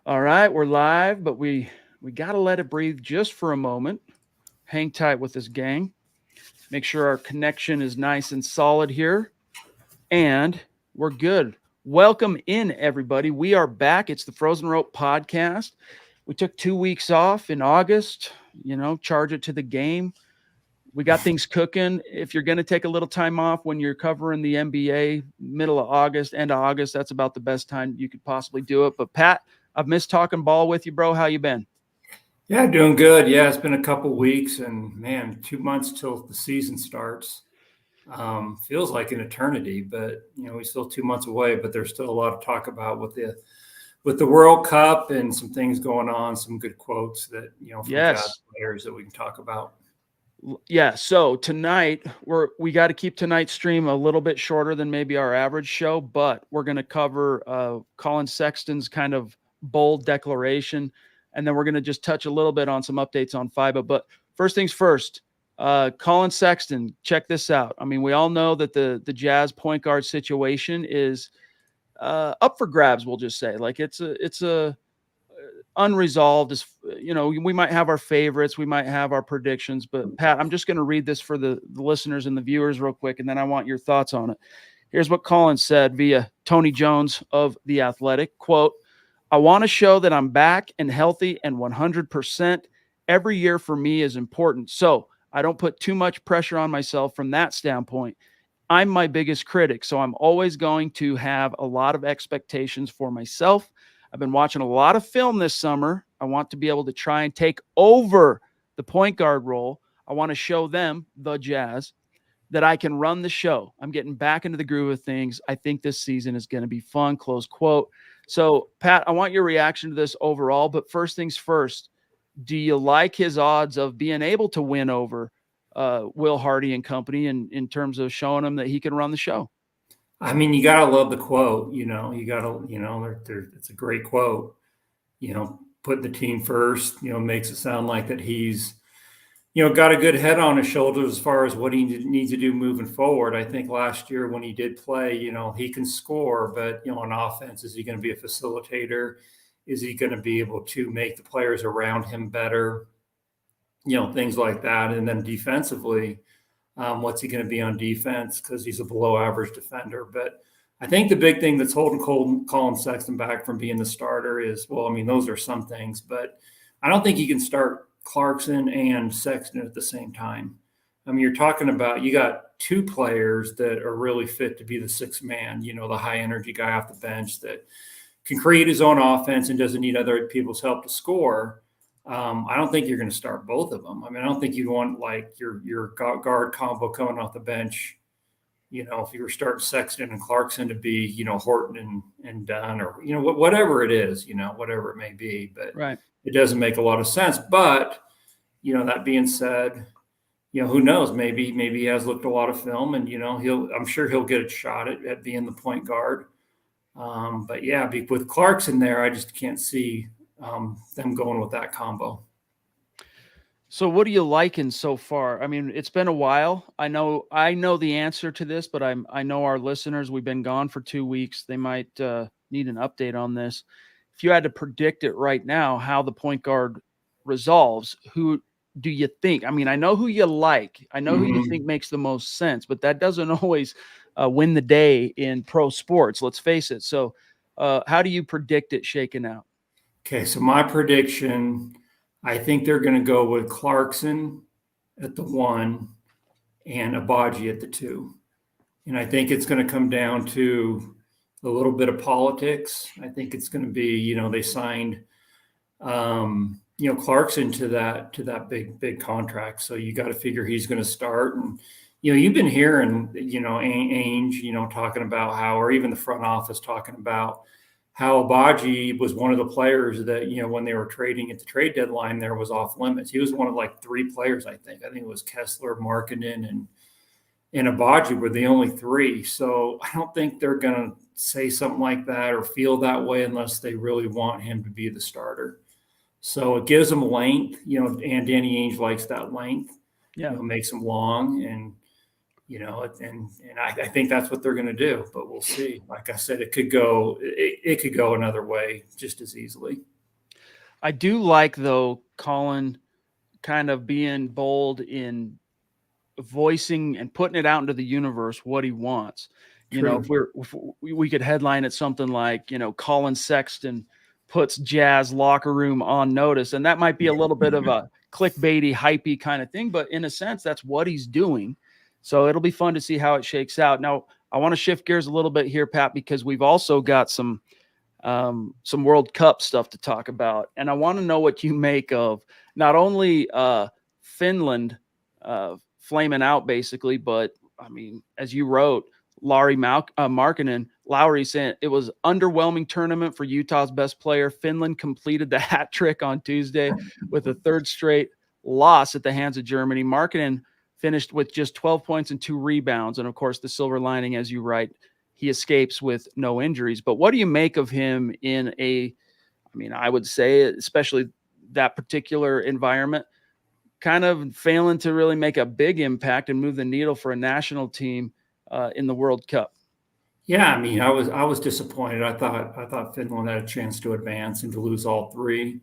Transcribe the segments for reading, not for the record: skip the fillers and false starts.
All right, we're live, but we got to let it breathe just for a moment. Hang tight with this gang. Make sure our connection is nice and solid here, and we're good. Welcome in, everybody. We are back. It's the Frozen Rope Podcast. We took 2 weeks off in August, charge it to the game. We got things cooking. If you're going to take a little time off when you're covering the NBA, middle of August, end of August, that's about the best time you could possibly do it. But Pat, I've missed talking ball with you, bro. How you been? Yeah, doing good. Yeah, it's been a couple weeks, and man, 2 months till the season starts. Feels like an eternity, but we're still 2 months away. But there's still a lot to talk about with the World Cup and some things going on. Some good quotes that from Jazz Yes. players that we can talk about. Yeah. So tonight we got to keep tonight's stream a little bit shorter than maybe our average show, but we're going to cover Collin Sexton's kind of bold declaration, and then we're going to just touch a little bit on some updates on FIBA. But first things first, Collin Sexton, check this out. I mean, we all know that the Jazz point guard situation is up for grabs. We'll just say, like, it's a unresolved. As we might have our favorites, we might have our predictions, but Pat, I'm just going to read this for the listeners and the viewers real quick, and then I want your thoughts on it. Here's what Collin said via Tony Jones of The Athletic. Quote, "I want to show that I'm back and healthy and 100%. Every year for me is important, so I don't put too much pressure on myself from that standpoint. I'm my biggest critic, so I'm always going to have a lot of expectations for myself. I've been watching a lot of film this summer. I want to be able to try and take over the point guard role. I want to show them, the Jazz, that I can run the show. I'm getting back into the groove of things. I think this season is going to be fun," close quote. So, Pat, I want your reaction to this overall, but first things first, do you like his odds of being able to win over Will Hardy and company in terms of showing him that he can run the show? I mean, you gotta love the quote. You gotta it's a great quote. Putting the team first. Makes it sound like that he's got a good head on his shoulders as far as what he needs to do moving forward. I think last year when he did play, he can score, but on offense, is he going to be a facilitator? Is he going to be able to make the players around him better? Things like that. And then defensively, what's he going to be on defense? Because he's a below average defender. But I think the big thing that's holding Collin Sexton back from being the starter is, well, I mean, those are some things, but I don't think you can start Clarkson and Sexton at the same time. I mean, you're talking about, you got two players that are really fit to be the sixth man, the high energy guy off the bench that can create his own offense and doesn't need other people's help to score. I don't think you're going to start both of them. I mean, I don't think you want like your guard combo coming off the bench. If you were starting Sexton and Clarkson to be, Horton and Dunn, or whatever it is, whatever it may be. But Right. it doesn't make a lot of sense. But that being said, who knows? Maybe he has looked a lot of film, and I'm sure he'll get a shot at being the point guard. But yeah, with Clarkson there, I just can't see them going with that combo. So what are you liking so far? I mean, it's been a while. I know the answer to this, but I know our listeners, we've been gone for 2 weeks. They might need an update on this. If you had to predict it right now, how the point guard resolves, who do you think? I mean, I know who you like. I know who you think makes the most sense, but that doesn't always win the day in pro sports. Let's face it. So how do you predict it shaking out? Okay, so my prediction, I think they're going to go with Clarkson at the 1 and Abaji at the 2. And I think it's going to come down to a little bit of politics. I think it's going to be, they signed, Clarkson to that big contract. So you got to figure he's going to start. And, you've been hearing, Ainge, talking about how, or even the front office talking about how Abaji was one of the players that, when they were trading at the trade deadline, there was off limits. He was one of like 3 players, I think. I think it was Kessler, Markkanen, and Abaji were the only 3. So I don't think they're going to say something like that or feel that way unless they really want him to be the starter. So it gives them length, and Danny Ainge likes that length. Yeah. Makes them long, and I think that's what they're going to do, but we'll see. Like I said, it could go another way just as easily. I do like, though, Colin kind of being bold in voicing and putting it out into the universe what he wants. You know, True. if we could headline it something like, Collin Sexton puts Jazz locker room on notice, and that might be a little bit of a clickbaity, hypey kind of thing, but in a sense, that's what he's doing. So it'll be fun to see how it shakes out. Now, I want to shift gears a little bit here, Pat, because we've also got some World Cup stuff to talk about, and I want to know what you make of not only Finland flaming out basically, but I mean, as you wrote, Lowry saying it was underwhelming tournament for Utah's best player. Finland completed the hat trick on Tuesday with a third straight loss at the hands of Germany. Markkanen finished with just 12 points and 2 rebounds. And of course, the silver lining, as you write, he escapes with no injuries. But what do you make of him in I would say, especially that particular environment, kind of failing to really make a big impact and move the needle for a national team in the World Cup? Yeah, I mean, I was disappointed. I thought Finland had a chance to advance, and to lose all three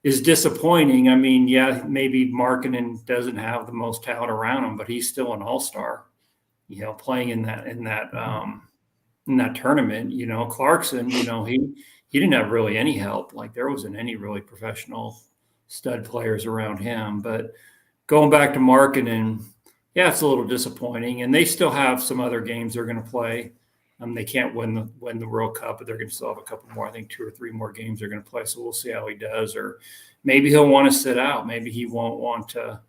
is disappointing. I mean, yeah, maybe Markkanen doesn't have the most talent around him, but he's still an all-star, playing in that tournament. Clarkson, he didn't have really any help. Like, there wasn't any really professional stud players around him. But going back to Markkanen, yeah, it's a little disappointing. And they still have some other games they're going to play. They can't win the World Cup, but they're going to still have a couple more. I think 2 or 3 more games they're going to play. So we'll see how he does. Or maybe he'll want to sit out. Maybe he won't want to,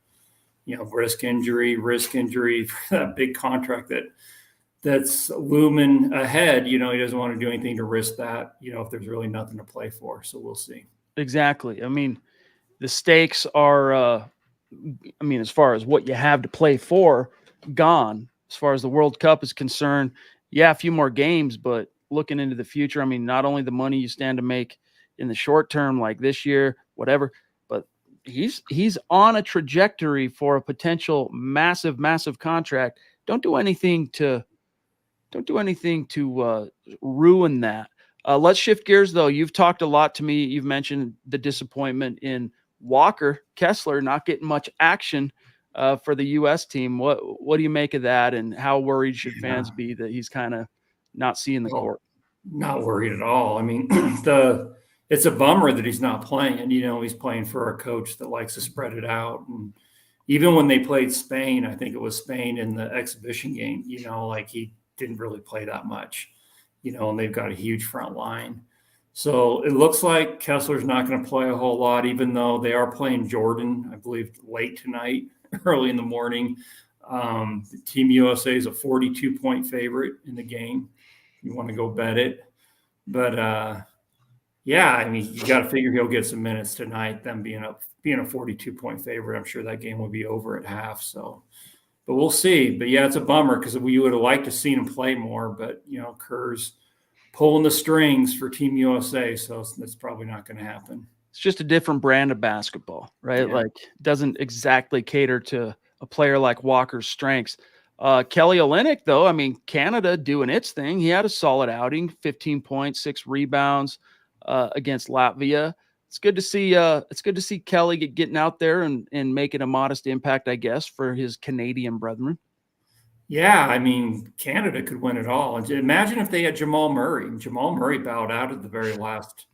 risk injury for that big contract that's looming ahead. He doesn't want to do anything to risk that, if there's really nothing to play for. So we'll see. Exactly. I mean, the stakes are, as far as what you have to play for, gone. As far as the World Cup is concerned, yeah, a few more games, but looking into the future, not only the money you stand to make in the short term, like this year, whatever, but he's on a trajectory for a potential massive, massive contract. Don't do anything to ruin that. Let's shift gears, though. You've talked a lot to me. You've mentioned the disappointment in Walker Kessler not getting much action for the U.S. team. What do you make of that, and how worried should fans be that he's kind of not seeing the court? Not worried at all. I mean, it's a bummer that he's not playing. He's playing for a coach that likes to spread it out. And even when they played Spain, I think it was Spain in the exhibition game, he didn't really play that much, and they've got a huge front line. So it looks like Kessler's not going to play a whole lot, even though they are playing Jordan, I believe, late tonight, early in the morning. Team USA is a 42-point favorite in the game. You want to go bet it. But, yeah, you got to figure he'll get some minutes tonight, them being a 42-point favorite. I'm sure that game will be over at half. So, but we'll see. But, yeah, it's a bummer because we would have liked to see him play more. But, Kerr's pulling the strings for Team USA, so that's probably not going to happen. It's just a different brand of basketball, right? Yeah. Like, doesn't exactly cater to a player like Walker's strengths. Kelly Olynyk, though, Canada doing its thing. He had a solid outing, 15 points, 6 rebounds against Latvia. It's good to see Kelly getting out there and making a modest impact, I guess, for his Canadian brethren. Yeah, Canada could win it all. And imagine if they had Jamal Murray. Jamal Murray bowed out at the very last,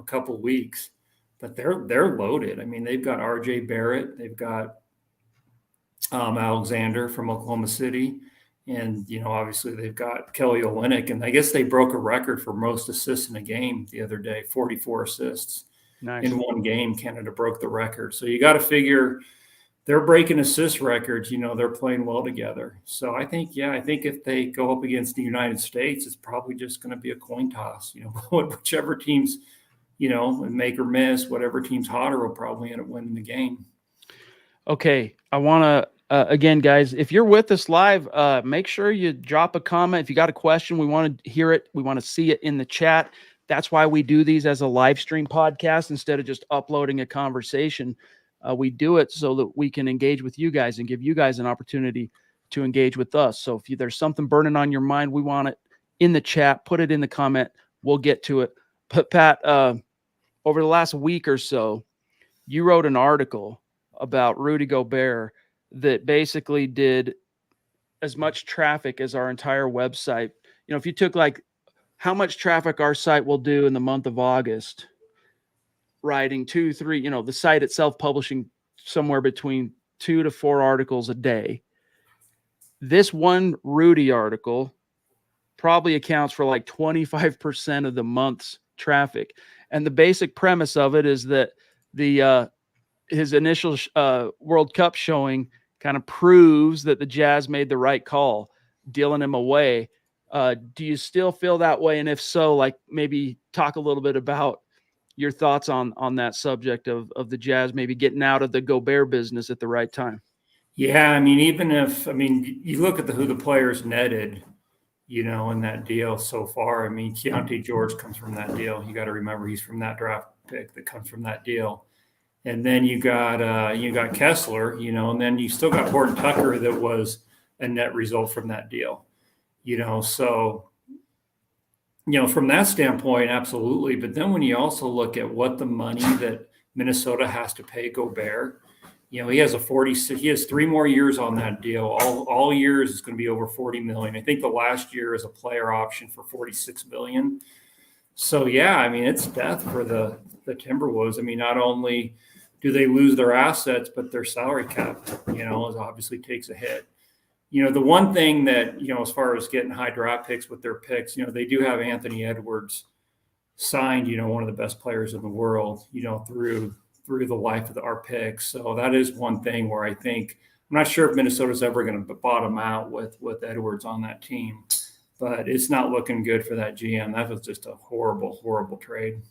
couple of weeks. But they're loaded. They've got R.J. Barrett. They've got Alexander from Oklahoma City. And, obviously they've got Kelly Olynyk. And I guess they broke a record for most assists in a game the other day, 44 assists. Nice. In one game. Canada broke the record. So you got to figure – they're breaking assist records. They're playing well together. So I think if they go up against the United States, it's probably just going to be a coin toss. Whichever teams, make or miss, whatever team's hotter will probably end up winning the game. Okay. I want to, again, guys, if you're with us live, make sure you drop a comment. If you got a question, we want to hear it. We want to see it in the chat. That's why we do these as a live stream podcast instead of just uploading a conversation. We do it so that we can engage with you guys and give you guys an opportunity to engage with us. So if there's something burning on your mind, we want it in the chat, put it in the comment. We'll get to it. But Pat, over the last week or so, you wrote an article about Rudy Gobert that basically did as much traffic as our entire website. You know, if you took like how much traffic our site will do in the month of August, writing 2, 3, you know, the site itself publishing somewhere between 2 to 4 articles a day. This one Rudy article probably accounts for like 25% of the month's traffic. And the basic premise of it is that his initial World Cup showing kind of proves that the Jazz made the right call, dealing him away. Do you still feel that way? And if so, like maybe talk a little bit about your thoughts on that subject of the Jazz maybe getting out of the Gobert business at the right time. Yeah, I mean, you look at who the players netted, you know, in that deal so far. I mean, Keontae George comes from that deal. You got to remember he's from that draft pick that comes from that deal. And then you got Kessler, you know, and then you still got Horton Tucker that was a net result from that deal, you know. So, you know, from that standpoint, absolutely. But then when you also look at what the money that Minnesota has to pay Gobert, you know, he has 3 more years on that deal. All years is going to be over 40 million. I think the last year is a player option for 46 million. So yeah, I mean, it's death for the Timberwolves. I mean, not only do they lose their assets, but their salary cap, you know, obviously takes a hit. You know, the one thing that, you know, as far as getting high draft picks with their picks, you know, they do have Anthony Edwards signed, you know, one of the best players in the world, you know, through the life of our picks. So that is one thing where I think, I'm not sure if Minnesota's ever going to bottom out with Edwards on that team, but it's not looking good for that GM. That was just a horrible, horrible trade.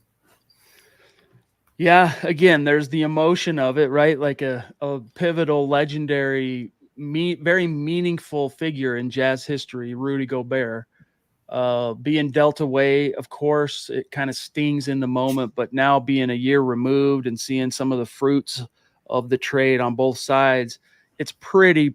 Yeah, again, there's the emotion of it, right? Like a pivotal, legendary, very meaningful figure in Jazz history, Rudy Gobert. Being dealt away, of course, it kind of stings in the moment, but now being a year removed and seeing some of the fruits of the trade on both sides, it's pretty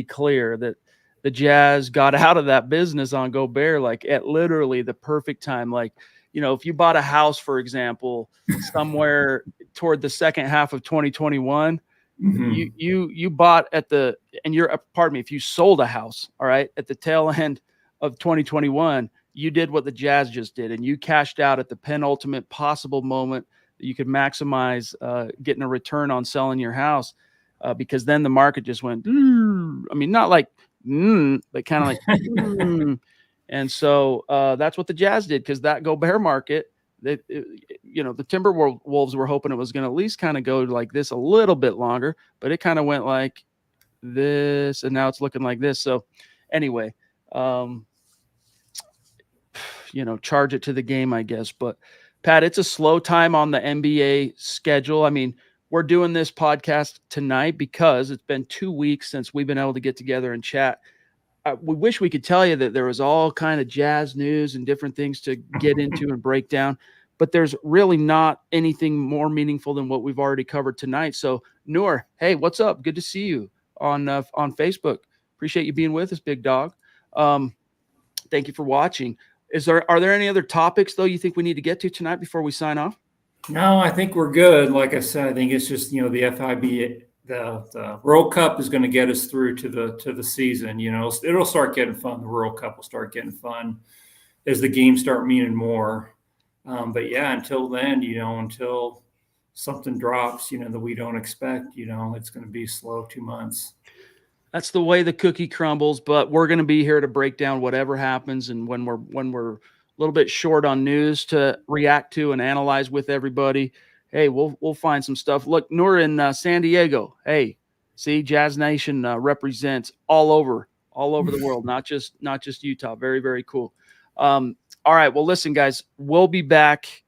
clear that the Jazz got out of that business on Gobert like at literally the perfect time. Like, you know, if you bought a house, for example, somewhere toward the second half of 2021, you bought if you sold a house, all right, at the tail end of 2021, you did what the Jazz just did, and you cashed out at the penultimate possible moment that you could maximize getting a return on selling your house, because then the market just went, I mean, not like, but kind of like, and so that's what the Jazz did, because that Gobert market, you know, the Timberwolves were hoping it was going to at least kind of go like this a little bit longer, but it kind of went like this, and now it's looking like this. So anyway, you know, charge it to the game, I guess. But Pat, it's a slow time on the NBA schedule. I mean, we're doing this podcast tonight because it's been 2 weeks since we've been able to get together and chat. We wish we could tell you that there was all kind of Jazz news and different things to get into and break down, but there's really not anything more meaningful than what we've already covered tonight. So, Noor, hey, what's up? Good to see you on Facebook. Appreciate you being with us, big dog. Thank you for watching. Are there any other topics though you think we need to get to tonight before we sign off? No, I think we're good. Like I said, I think it's just, you know, the FIB, the World Cup is going to get us through to the season. You know, it'll start getting fun. The World Cup will start getting fun as the games start meaning more. But yeah, until then, you know, until something drops, you know, that we don't expect, you know, it's going to be slow 2 months. That's the way the cookie crumbles, but we're going to be here to break down whatever happens. And when we're a little bit short on news to react to and analyze with everybody, hey, we'll find some stuff. Look, Noor in San Diego. Hey, see, Jazz Nation represents all over the world, not just Utah. Very, very cool. All right. Well, listen, guys, we'll be back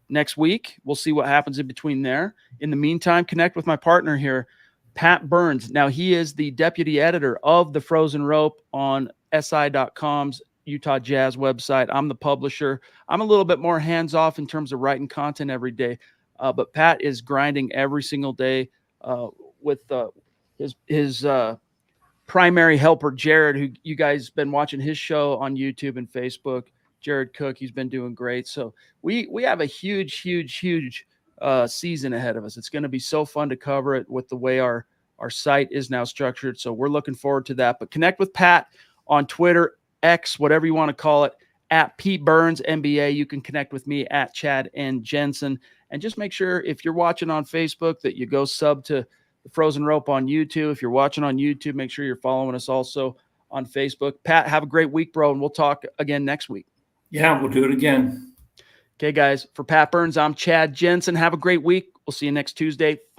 next week. We'll see what happens in between there. In the meantime, connect with my partner here, Pat Byrnes. Now, he is the deputy editor of The Frozen Rope on SI.com's Utah Jazz website. I'm the publisher. I'm a little bit more hands-off in terms of writing content every day, but Pat is grinding every single day with his primary helper, Jared, who you guys been watching his show on YouTube and Facebook. Jared Cook, he's been doing great. So we have a huge season ahead of us. It's going to be so fun to cover it with the way our site is now structured. So we're looking forward to that. But connect with Pat on Twitter, X, whatever you want to call it, at Pete Byrnes NBA. You can connect with me at Chad and Jensen. And just make sure if you're watching on Facebook that you go sub to the Frozen Rope on YouTube. If you're watching on YouTube, make sure you're following us also on Facebook. Pat, have a great week, bro, and we'll talk again next week. Yeah, we'll do it again. Okay, guys, for Pat Byrnes, I'm Chad Jensen. Have a great week. We'll see you next Tuesday.